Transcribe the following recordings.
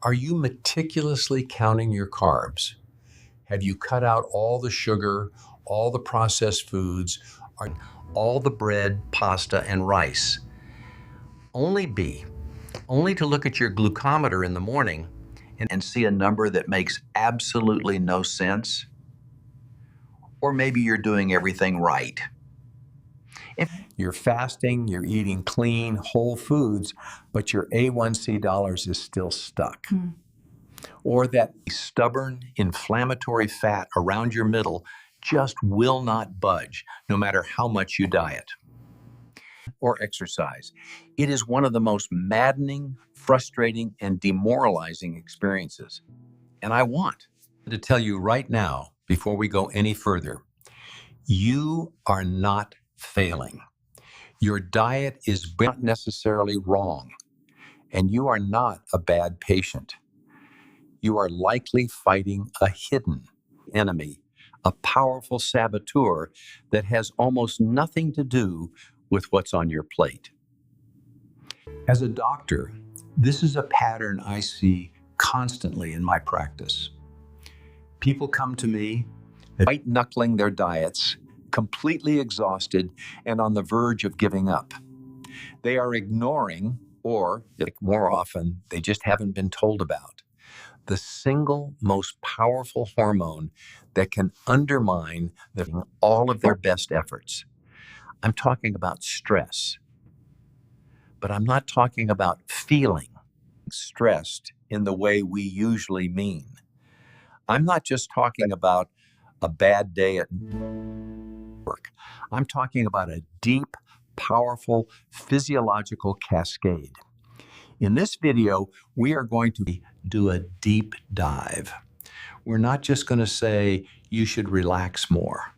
Are you meticulously counting your carbs? Have you cut out all the sugar, all the processed foods, all the bread, pasta, and rice? Only to look at your glucometer in the morning and see a number that makes absolutely no sense? Or maybe you're doing everything right. If you're fasting, you're eating clean, whole foods, but your A1C dollars is still stuck. Or that stubborn, inflammatory fat around your middle just will not budge, no matter how much you diet or exercise. It is one of the most maddening, frustrating, and demoralizing experiences. And I want to tell you right now, before we go any further, you are not failing. Your diet is not necessarily wrong, and you are not a bad patient. You are likely fighting a hidden enemy, a powerful saboteur that has almost nothing to do with what's on your plate. As a doctor, this is a pattern I see constantly in my practice. People come to me, white-knuckling their diets, completely exhausted and on the verge of giving up. They are ignoring, or more often, they just haven't been told about, the single most powerful hormone that can undermine all of their best efforts. I'm talking about stress, but I'm not talking about feeling stressed in the way we usually mean. I'm not just talking about a bad day at work. I'm talking about a deep, powerful physiological cascade. In this video, we are going to do a deep dive. We're not just going to say you should relax more.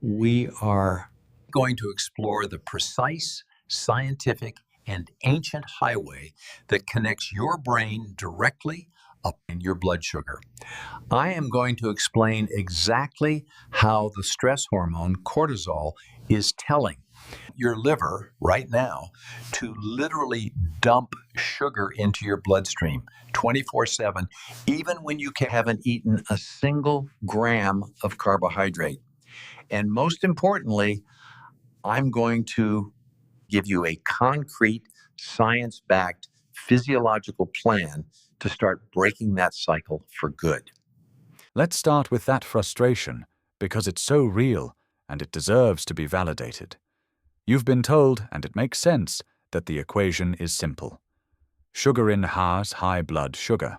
We are going to explore the precise, scientific, and ancient highway that connects your brain directly up in your blood sugar. I am going to explain exactly how the stress hormone cortisol is telling your liver right now to literally dump sugar into your bloodstream 24/7, even when you haven't eaten a single gram of carbohydrate. And most importantly, I'm going to give you a concrete, science-backed physiological plan to start breaking that cycle for good. Let's start with that frustration, because it's so real and it deserves to be validated. You've been told, and it makes sense, that the equation is simple. Sugar in has high blood sugar.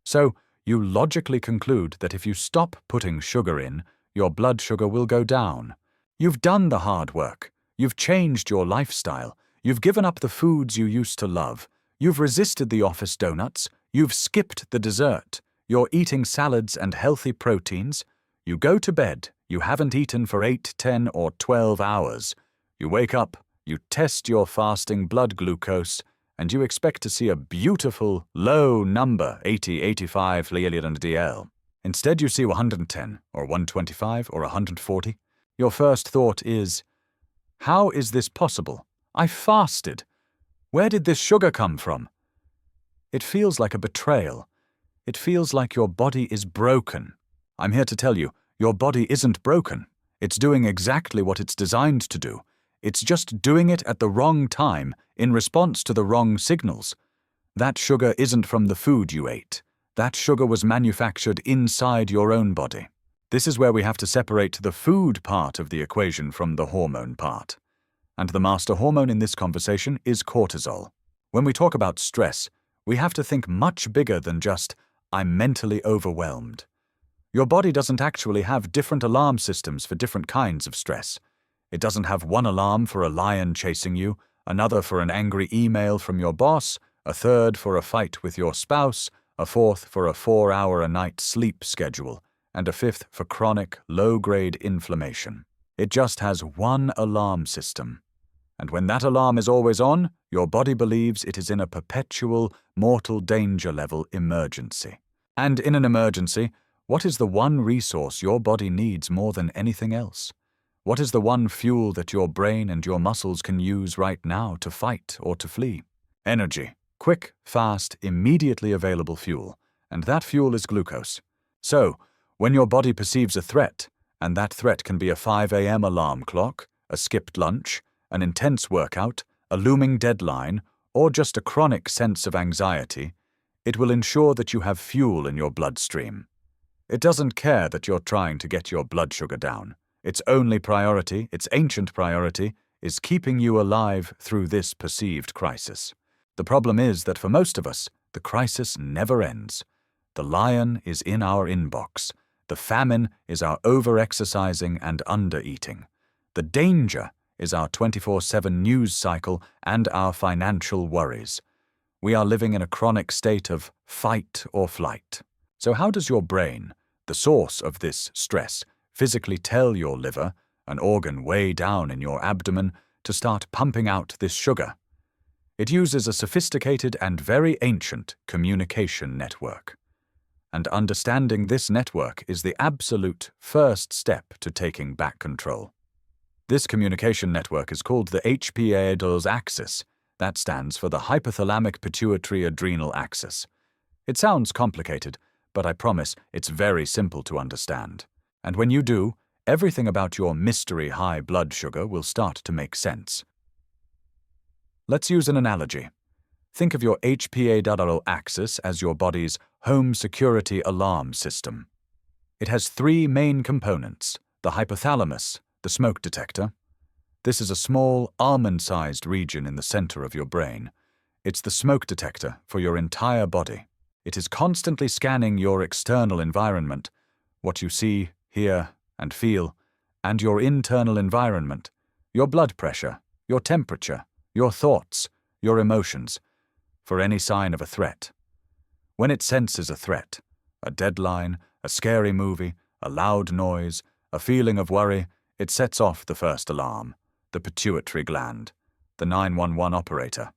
So you logically conclude that if you stop putting sugar in, your blood sugar will go down. You've done the hard work. You've changed your lifestyle. You've given up the foods you used to love. You've resisted the office donuts. You've skipped the dessert. You're eating salads and healthy proteins. You go to bed. You haven't eaten for 8, 10, or 12 hours. You wake up. You test your fasting blood glucose, and you expect to see a beautiful, low number, 80, 85 DL. Instead, you see 110, or 125, or 140. Your first thought is, how is this possible? I fasted. Where did this sugar come from? It feels like a betrayal. It feels like your body is broken. I'm here to tell you, your body isn't broken. It's doing exactly what it's designed to do. It's just doing it at the wrong time, in response to the wrong signals. That sugar isn't from the food you ate. That sugar was manufactured inside your own body. This is where we have to separate the food part of the equation from the hormone part. And the master hormone in this conversation is cortisol. When we talk about stress, we have to think much bigger than just, I'm mentally overwhelmed. Your body doesn't actually have different alarm systems for different kinds of stress. It doesn't have one alarm for a lion chasing you, another for an angry email from your boss, a third for a fight with your spouse, a fourth for a 4-hour-a-night sleep schedule, and a fifth for chronic, low-grade inflammation. It just has one alarm system. And when that alarm is always on, your body believes it is in a perpetual, mortal danger level emergency. And in an emergency, what is the one resource your body needs more than anything else? What is the one fuel that your brain and your muscles can use right now to fight or to flee? Energy. Quick, fast, immediately available fuel, and that fuel is glucose. So, when your body perceives a threat, and that threat can be a 5 a.m. alarm clock, a skipped lunch, an intense workout, a looming deadline, or just a chronic sense of anxiety, it will ensure that you have fuel in your bloodstream. It doesn't care that you're trying to get your blood sugar down. Its only priority, its ancient priority, is keeping you alive through this perceived crisis. The problem is that for most of us, the crisis never ends. The lion is in our inbox. The famine is our over-exercising and under-eating. The danger is our 24/7 news cycle and our financial worries. We are living in a chronic state of fight or flight. So how does your brain, the source of this stress, physically tell your liver, an organ way down in your abdomen, to start pumping out this sugar? It uses a sophisticated and very ancient communication network. And understanding this network is the absolute first step to taking back control. This communication network is called the HPA-DOS axis. That stands for the hypothalamic pituitary adrenal axis. It sounds complicated, but I promise it's very simple to understand. And when you do, everything about your mystery high blood sugar will start to make sense. Let's use an analogy. Think of your HPA-DOS axis as your body's home security alarm system. It has three main components: the hypothalamus, the smoke detector. This is a small, almond-sized region in the center of your brain. It's the smoke detector for your entire body. It is constantly scanning your external environment, what you see, hear, and feel, and your internal environment, your blood pressure, your temperature, your thoughts, your emotions, for any sign of a threat. When it senses a threat, a deadline, a scary movie, a loud noise, a feeling of worry, it sets off the first alarm, the pituitary gland, the 911 operator.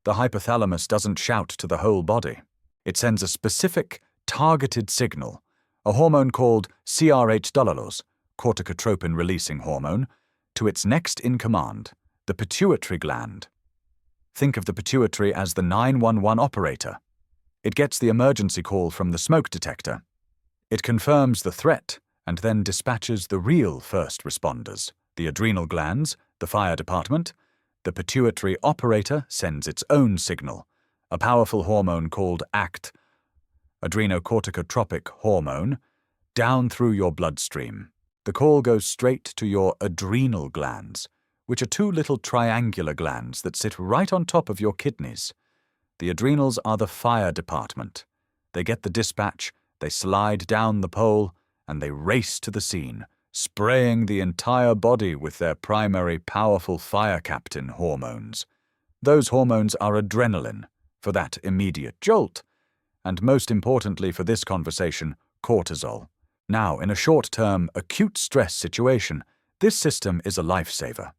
The hypothalamus doesn't shout to the whole body. It sends a specific, targeted signal, a hormone called CRH-dolulose, corticotropin-releasing hormone, to its next in command, the pituitary gland. Think of the pituitary as the 911 operator. It gets the emergency call from the smoke detector. It confirms the threat and then dispatches the real first responders, the adrenal glands, the fire department. The pituitary operator sends its own signal, a powerful hormone called ACT, adrenocorticotropic hormone, down through your bloodstream. The call goes straight to your adrenal glands, which are two little triangular glands that sit right on top of your kidneys. The adrenals are the fire department. They get the dispatch, they slide down the pole, and they race to the scene, spraying the entire body with their primary powerful fire captain hormones. Those hormones are adrenaline, for that immediate jolt, and most importantly for this conversation, cortisol. Now, in a short-term, acute stress situation, this system is a lifesaver.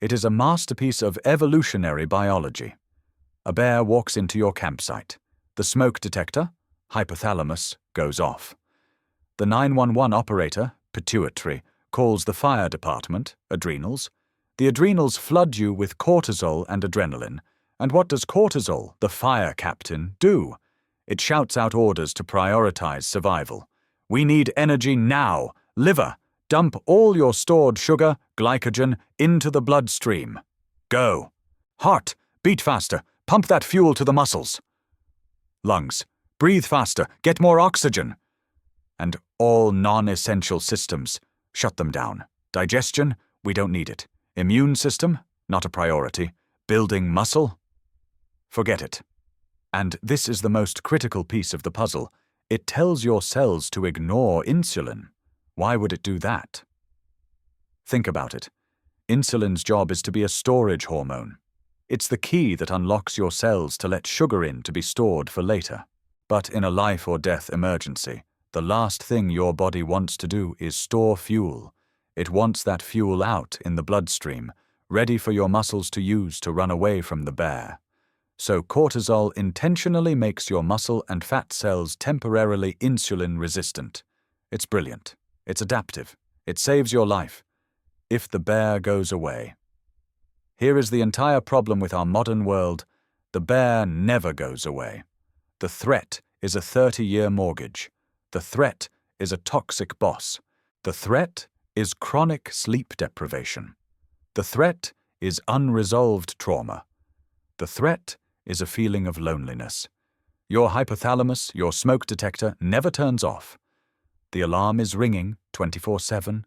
It is a masterpiece of evolutionary biology. A bear walks into your campsite. The smoke detector, hypothalamus, goes off. The 911 operator, pituitary, calls the fire department, adrenals. The adrenals flood you with cortisol and adrenaline. And what does cortisol, the fire captain, do? It shouts out orders to prioritize survival. We need energy now. Liver, dump all your stored sugar, glycogen, into the bloodstream. Go. Heart, beat faster. Pump that fuel to the muscles. Lungs, breathe faster. Get more oxygen. And all non-essential systems, shut them down. Digestion, we don't need it. Immune system, not a priority. Building muscle, forget it. And this is the most critical piece of the puzzle. It tells your cells to ignore insulin. Why would it do that? Think about it. Insulin's job is to be a storage hormone. It's the key that unlocks your cells to let sugar in to be stored for later. But in a life or death emergency, the last thing your body wants to do is store fuel. It wants that fuel out in the bloodstream, ready for your muscles to use to run away from the bear. So cortisol intentionally makes your muscle and fat cells temporarily insulin resistant. It's brilliant. It's adaptive. It saves your life. If the bear goes away. Here is the entire problem with our modern world. The bear never goes away. The threat is a 30-year mortgage. The threat is a toxic boss. The threat is chronic sleep deprivation. The threat is unresolved trauma. The threat is a feeling of loneliness. Your hypothalamus, your smoke detector, never turns off. The alarm is ringing 24/7,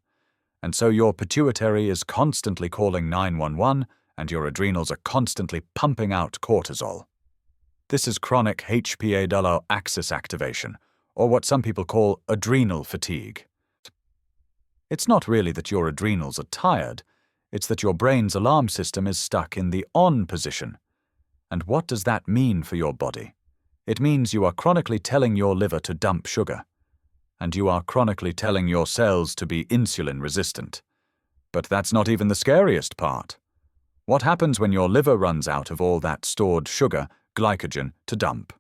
and so your pituitary is constantly calling 911 and your adrenals are constantly pumping out cortisol. This is chronic HPA axis activation, or what some people call adrenal fatigue. It's not really that your adrenals are tired, it's that your brain's alarm system is stuck in the on position. And what does that mean for your body? It means you are chronically telling your liver to dump sugar, and you are chronically telling your cells to be insulin resistant. But that's not even the scariest part. What happens when your liver runs out of all that stored sugar, glycogen, to dump?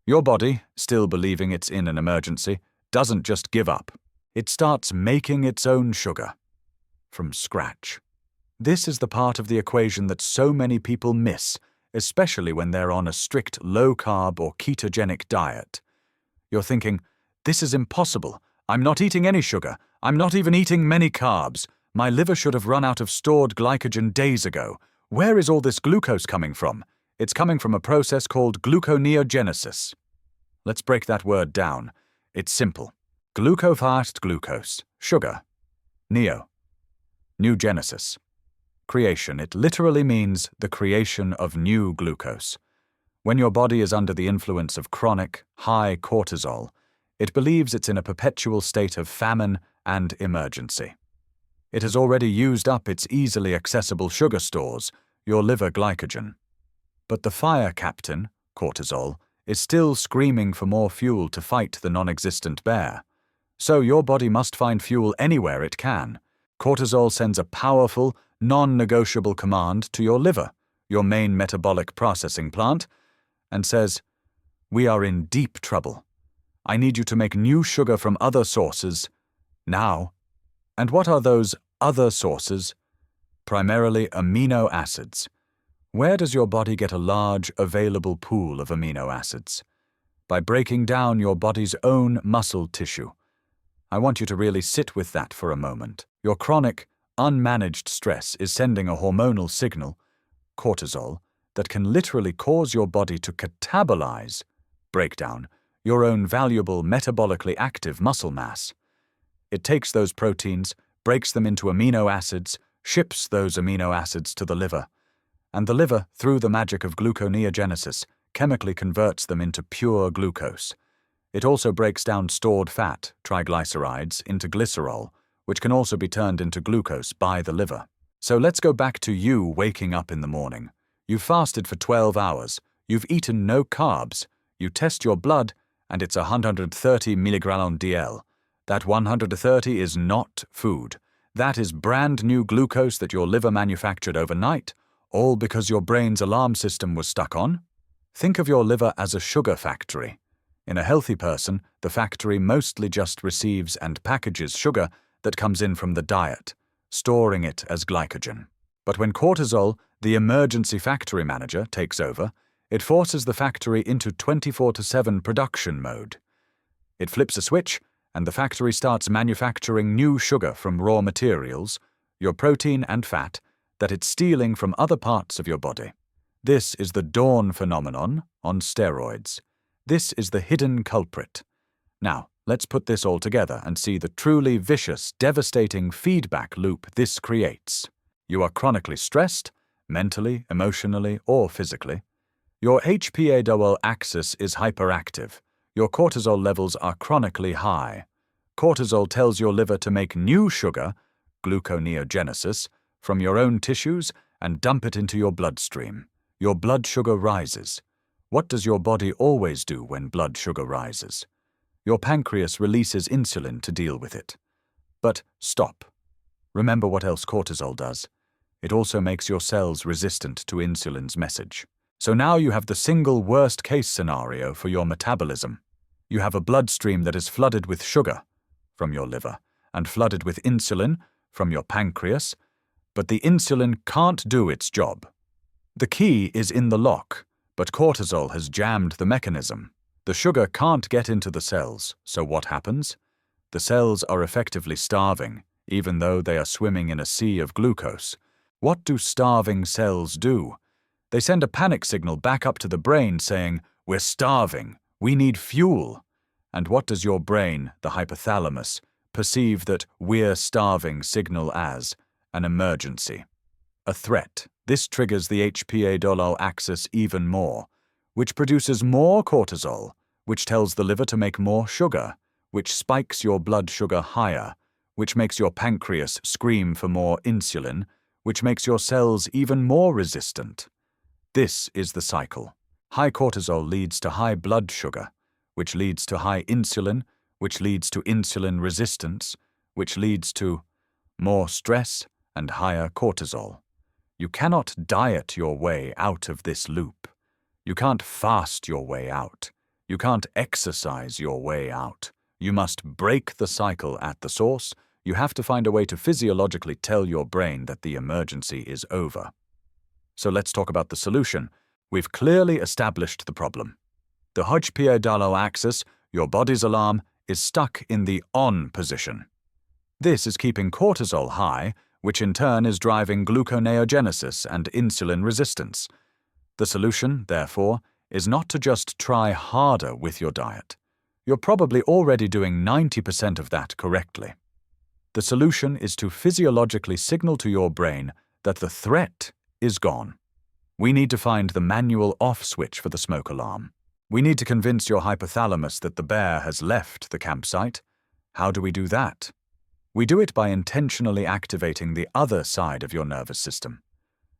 Your body, still believing it's in an emergency, doesn't just give up. It starts making its own sugar. From scratch. This is the part of the equation that so many people miss, especially when they're on a strict low-carb or ketogenic diet. You're thinking, this is impossible. I'm not eating any sugar. I'm not even eating many carbs. My liver should have run out of stored glycogen days ago. Where is all this glucose coming from? It's coming from a process called gluconeogenesis. Let's break that word down. It's simple. Glucofast glucose, sugar. Neo. New genesis. Creation. It literally means the creation of new glucose. When your body is under the influence of chronic, high cortisol, it believes it's in a perpetual state of famine and emergency. It has already used up its easily accessible sugar stores, your liver glycogen. But the fire captain, cortisol, is still screaming for more fuel to fight the non-existent bear. So your body must find fuel anywhere it can. Cortisol sends a powerful, non-negotiable command to your liver, your main metabolic processing plant, and says, "We are in deep trouble. I need you to make new sugar from other sources, now." And what are those other sources? Primarily amino acids. Where does your body get a large, available pool of amino acids? By breaking down your body's own muscle tissue. I want you to really sit with that for a moment. Your chronic, unmanaged stress is sending a hormonal signal, cortisol, that can literally cause your body to catabolize, break down, your own valuable metabolically active muscle mass. It takes those proteins, breaks them into amino acids, ships those amino acids to the liver, and the liver, through the magic of gluconeogenesis, chemically converts them into pure glucose. It also breaks down stored fat, triglycerides, into glycerol, which can also be turned into glucose by the liver. So let's go back to you waking up in the morning. You've fasted for 12 hours. You've eaten no carbs. You test your blood, and it's 130 mg/dl. That 130 is not food. That is brand new glucose that your liver manufactured overnight, all because your brain's alarm system was stuck on. Think of your liver as a sugar factory. In a healthy person, the factory mostly just receives and packages sugar that comes in from the diet, storing it as glycogen. But when cortisol, the emergency factory manager, takes over, it forces the factory into 24/7 production mode. It flips a switch, and the factory starts manufacturing new sugar from raw materials, your protein and fat, that it's stealing from other parts of your body. This is the dawn phenomenon on steroids. This is the hidden culprit. Now, let's put this all together and see the truly vicious, devastating feedback loop this creates. You are chronically stressed, mentally, emotionally, or physically. Your HPA axis is hyperactive. Your cortisol levels are chronically high. Cortisol tells your liver to make new sugar, gluconeogenesis, from your own tissues and dump it into your bloodstream. Your blood sugar rises. What does your body always do when blood sugar rises? Your pancreas releases insulin to deal with it. But stop. Remember what else cortisol does. It also makes your cells resistant to insulin's message. So now you have the single worst-case scenario for your metabolism. You have a bloodstream that is flooded with sugar from your liver and flooded with insulin from your pancreas, but the insulin can't do its job. The key is in the lock, But cortisol has jammed the mechanism. The sugar can't get into the cells, so what happens? The cells are effectively starving, even though they are swimming in a sea of glucose. What do starving cells do? They send a panic signal back up to the brain saying, "We're starving, we need fuel." And what does your brain, the hypothalamus, perceive that "we're starving" signal as? An emergency. A threat. This triggers the HPA axis even more, which produces more cortisol, which tells the liver to make more sugar, which spikes your blood sugar higher, which makes your pancreas scream for more insulin, which makes your cells even more resistant. This is the cycle. High cortisol leads to high blood sugar, which leads to high insulin, which leads to insulin resistance, which leads to more stress and higher cortisol. You cannot diet your way out of this loop. You can't fast your way out. You can't exercise your way out. You must break the cycle at the source. You have to find a way to physiologically tell your brain that the emergency is over. So let's talk about the solution. We've clearly established the problem. The HPA axis, your body's alarm, is stuck in the on position. This is keeping cortisol high, which in turn is driving gluconeogenesis and insulin resistance. The solution, therefore, is not to just try harder with your diet. You're probably already doing 90% of that correctly. The solution is to physiologically signal to your brain that the threat is gone. We need to find the manual off switch for the smoke alarm. We need to convince your hypothalamus that the bear has left the campsite. How do we do that? We do it by intentionally activating the other side of your nervous system.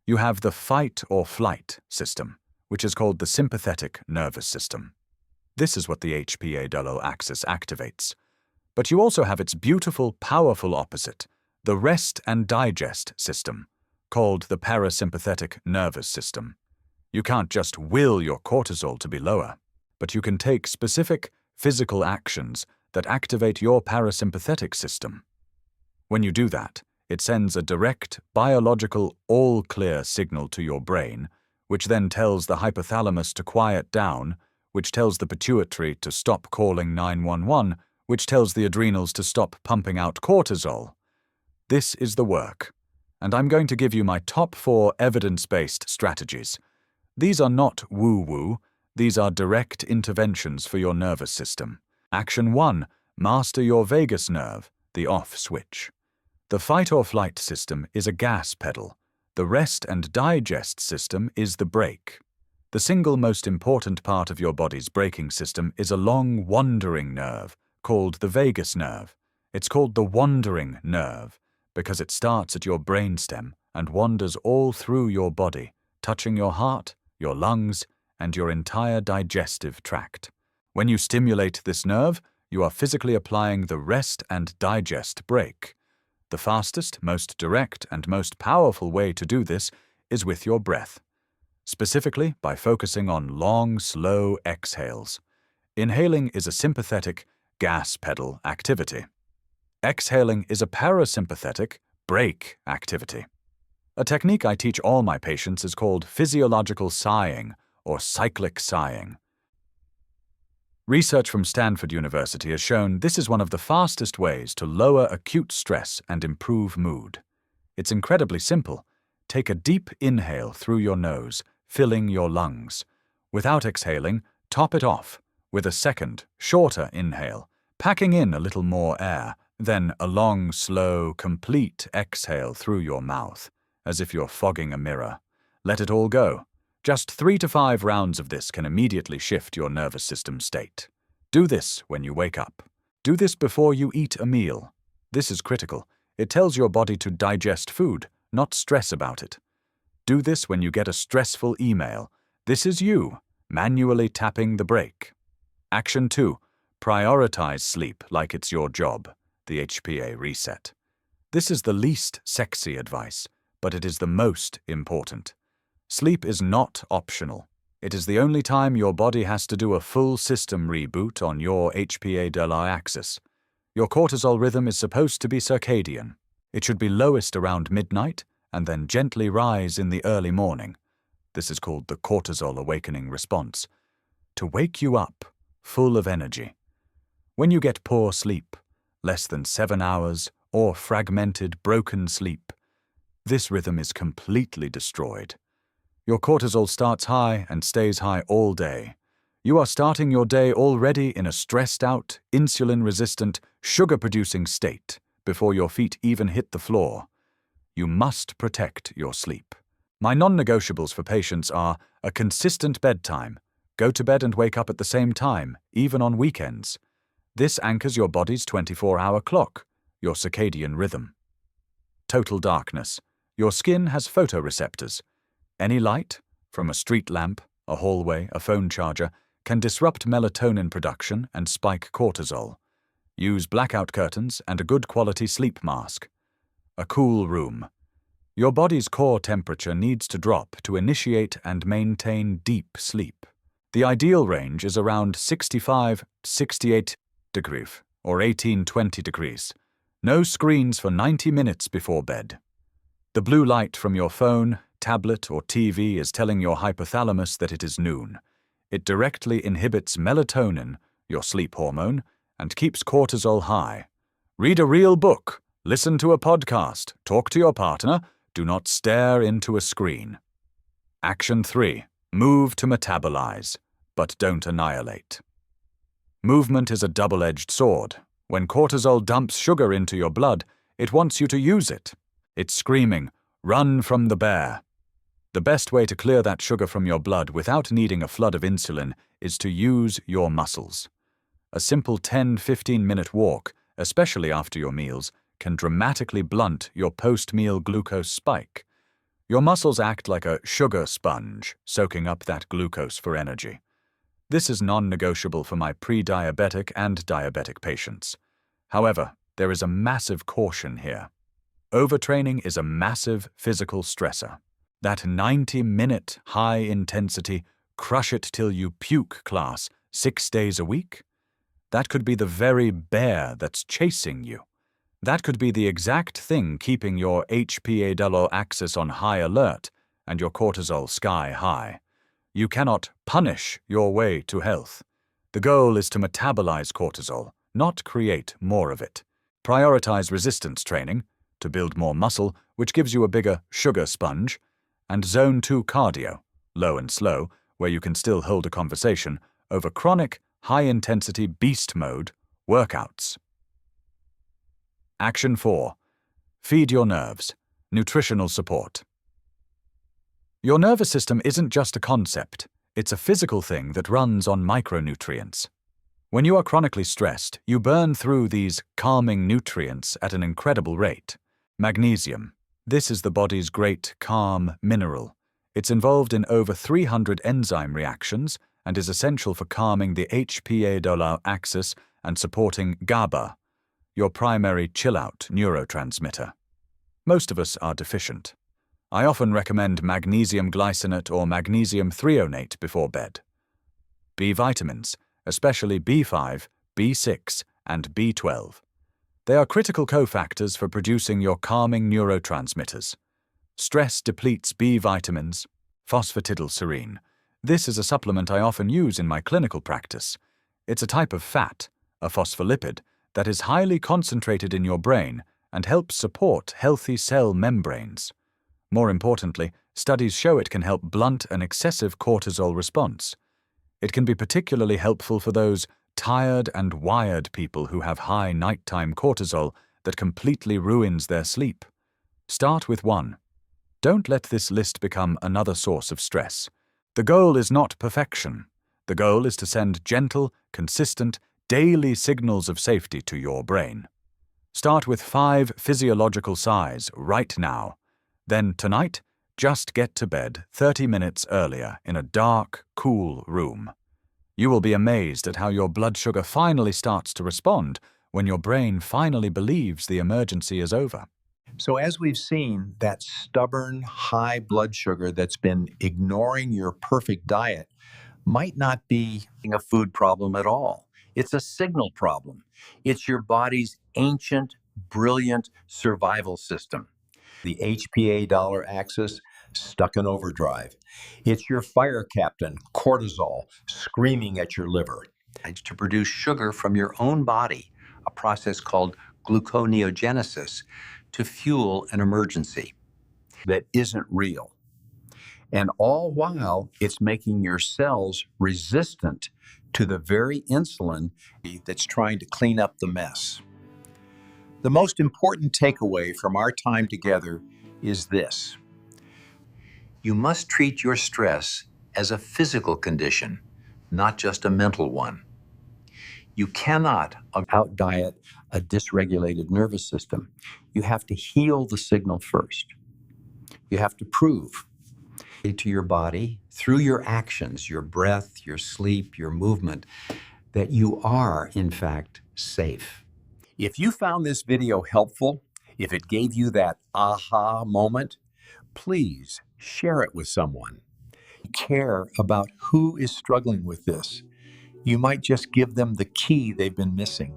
You have the fight or flight system, which is called the sympathetic nervous system. This is what the HPA axis activates. But you also have its beautiful, powerful opposite, the rest and digest system, called the parasympathetic nervous system. You can't just will your cortisol to be lower, but you can take specific physical actions that activate your parasympathetic system. When you do that, it sends a direct, biological, all-clear signal to your brain, which then tells the hypothalamus to quiet down, which tells the pituitary to stop calling 911, which tells the adrenals to stop pumping out cortisol. This is the work, and I'm going to give you my top 4 evidence-based strategies. These are not woo-woo, these are direct interventions for your nervous system. Action 1. Master your vagus nerve, the off switch. The fight or flight system is a gas pedal. The rest and digest system is the brake. The single most important part of your body's braking system is a long wandering nerve called the vagus nerve. It's called the wandering nerve because it starts at your brainstem and wanders all through your body, touching your heart, your lungs, and your entire digestive tract. When you stimulate this nerve, you are physically applying the rest and digest brake. The fastest, most direct, and most powerful way to do this is with your breath, specifically by focusing on long, slow exhales. Inhaling is a sympathetic, gas pedal activity. Exhaling is a parasympathetic, brake activity. A technique I teach all my patients is called physiological sighing or cyclic sighing. Research from Stanford University has shown this is one of the fastest ways to lower acute stress and improve mood. It's incredibly simple. Take a deep inhale through your nose, filling your lungs. Without exhaling, top it off with a second, shorter inhale, packing in a little more air, then a long, slow, complete exhale through your mouth, as if you're fogging a mirror. Let it all go. Just 3 to 5 rounds of this can immediately shift your nervous system state. Do this when you wake up. Do this before you eat a meal. This is critical. It tells your body to digest food, not stress about it. Do this when you get a stressful email. This is you, manually tapping the brake. Action 2. Prioritize sleep like it's your job, the HPA reset. This is the least sexy advice, but it is the most important. Sleep is not optional. It is the only time your body has to do a full system reboot on your HPA axis. Your cortisol rhythm is supposed to be circadian. It should be lowest around midnight and then gently rise in the early morning. This is called the cortisol awakening response, to wake you up, full of energy. When you get poor sleep, less than 7 hours, or fragmented, broken sleep, this rhythm is completely destroyed. Your cortisol starts high and stays high all day. You are starting your day already in a stressed-out, insulin-resistant, sugar-producing state before your feet even hit the floor. You must protect your sleep. My non-negotiables for patients are a consistent bedtime. Go to bed and wake up at the same time, even on weekends. This anchors your body's 24-hour clock, your circadian rhythm. Total darkness. Your skin has photoreceptors. Any light, from a street lamp, a hallway, a phone charger, can disrupt melatonin production and spike cortisol. Use blackout curtains and a good quality sleep mask. A cool room. Your body's core temperature needs to drop to initiate and maintain deep sleep. The ideal range is around 65-68 degrees or 18-20 degrees. No screens for 90 minutes before bed. The blue light from your phone, tablet, or TV is telling your hypothalamus that it is noon. It directly inhibits melatonin, your sleep hormone, and keeps cortisol high. Read a real book, listen to a podcast, talk to your partner, do not stare into a screen. Action 3. Move to metabolize, but don't annihilate. Movement is a double-edged sword. When cortisol dumps sugar into your blood, it wants you to use it. It's screaming, "Run from the bear." The best way to clear that sugar from your blood without needing a flood of insulin is to use your muscles. A simple 10-15-minute walk, especially after your meals, can dramatically blunt your post-meal glucose spike. Your muscles act like a sugar sponge, soaking up that glucose for energy. This is non-negotiable for my pre-diabetic and diabetic patients. However, there is a massive caution here. Overtraining is a massive physical stressor. That 90-minute high-intensity, crush-it-till-you-puke class 6 days a week? That could be the very bear that's chasing you. That could be the exact thing keeping your HPA axis on high alert and your cortisol sky high. You cannot punish your way to health. The goal is to metabolize cortisol, not create more of it. Prioritize resistance training, to build more muscle, which gives you a bigger sugar sponge, and Zone 2 cardio, low and slow, where you can still hold a conversation, over chronic, high-intensity beast mode workouts. Action 4. Feed your nerves. Nutritional support. Your nervous system isn't just a concept, it's a physical thing that runs on micronutrients. When you are chronically stressed, you burn through these calming nutrients at an incredible rate. Magnesium. This is the body's great calm mineral. It's involved in over 300 enzyme reactions and is essential for calming the HPA axis and supporting GABA, your primary chill-out neurotransmitter. Most of us are deficient. I often recommend magnesium glycinate or magnesium threonate before bed. B vitamins, especially B5, B6, and B12. They are critical cofactors for producing your calming neurotransmitters. Stress depletes B vitamins, phosphatidylserine. This is a supplement I often use in my clinical practice. It's a type of fat, a phospholipid, that is highly concentrated in your brain and helps support healthy cell membranes. More importantly, studies show it can help blunt an excessive cortisol response. It can be particularly helpful for those tired and wired people who have high nighttime cortisol that completely ruins their sleep. Start with 1. Don't let this list become another source of stress. The goal is not perfection. The goal is to send gentle, consistent, daily signals of safety to your brain. Start with 5 physiological sighs right now. Then tonight, just get to bed 30 minutes earlier in a dark, cool room. You will be amazed at how your blood sugar finally starts to respond when your brain finally believes the emergency is over. So as we've seen, that stubborn high blood sugar that's been ignoring your perfect diet might not be a food problem at all. It's a signal problem. It's your body's ancient, brilliant survival system. The HPA axis stuck in overdrive. It's your fire captain, cortisol, screaming at your liver. To produce sugar from your own body, a process called gluconeogenesis, to fuel an emergency. That isn't real. And all while, it's making your cells resistant to the very insulin that's trying to clean up the mess. The most important takeaway from our time together is this. You must treat your stress as a physical condition, not just a mental one. You cannot Out-diet a dysregulated nervous system. You have to heal the signal first. You have to prove to your body, through your actions, your breath, your sleep, your movement, that you are, in fact, safe. If you found this video helpful, if it gave you that aha moment, please share it with someone. You care about who is struggling with this. You might just give them the key they've been missing.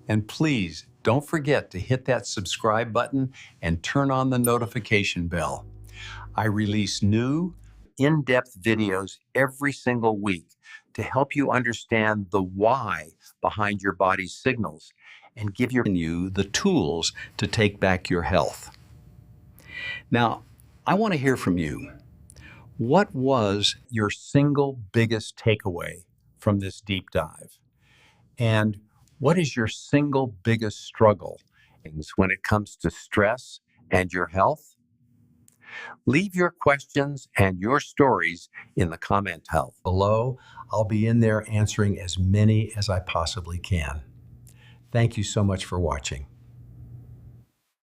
And please don't forget to hit that subscribe button and turn on the notification bell. I release new, in-depth videos every single week to help you understand the why behind your body's signals and give you the tools to take back your health. Now, I want to hear from you. What was Your single biggest takeaway from this deep dive? And what is your single biggest struggle when it comes to stress and your health? Leave your questions and your stories in the comment below. I'll be in there answering as many as I possibly can. Thank you so much for watching.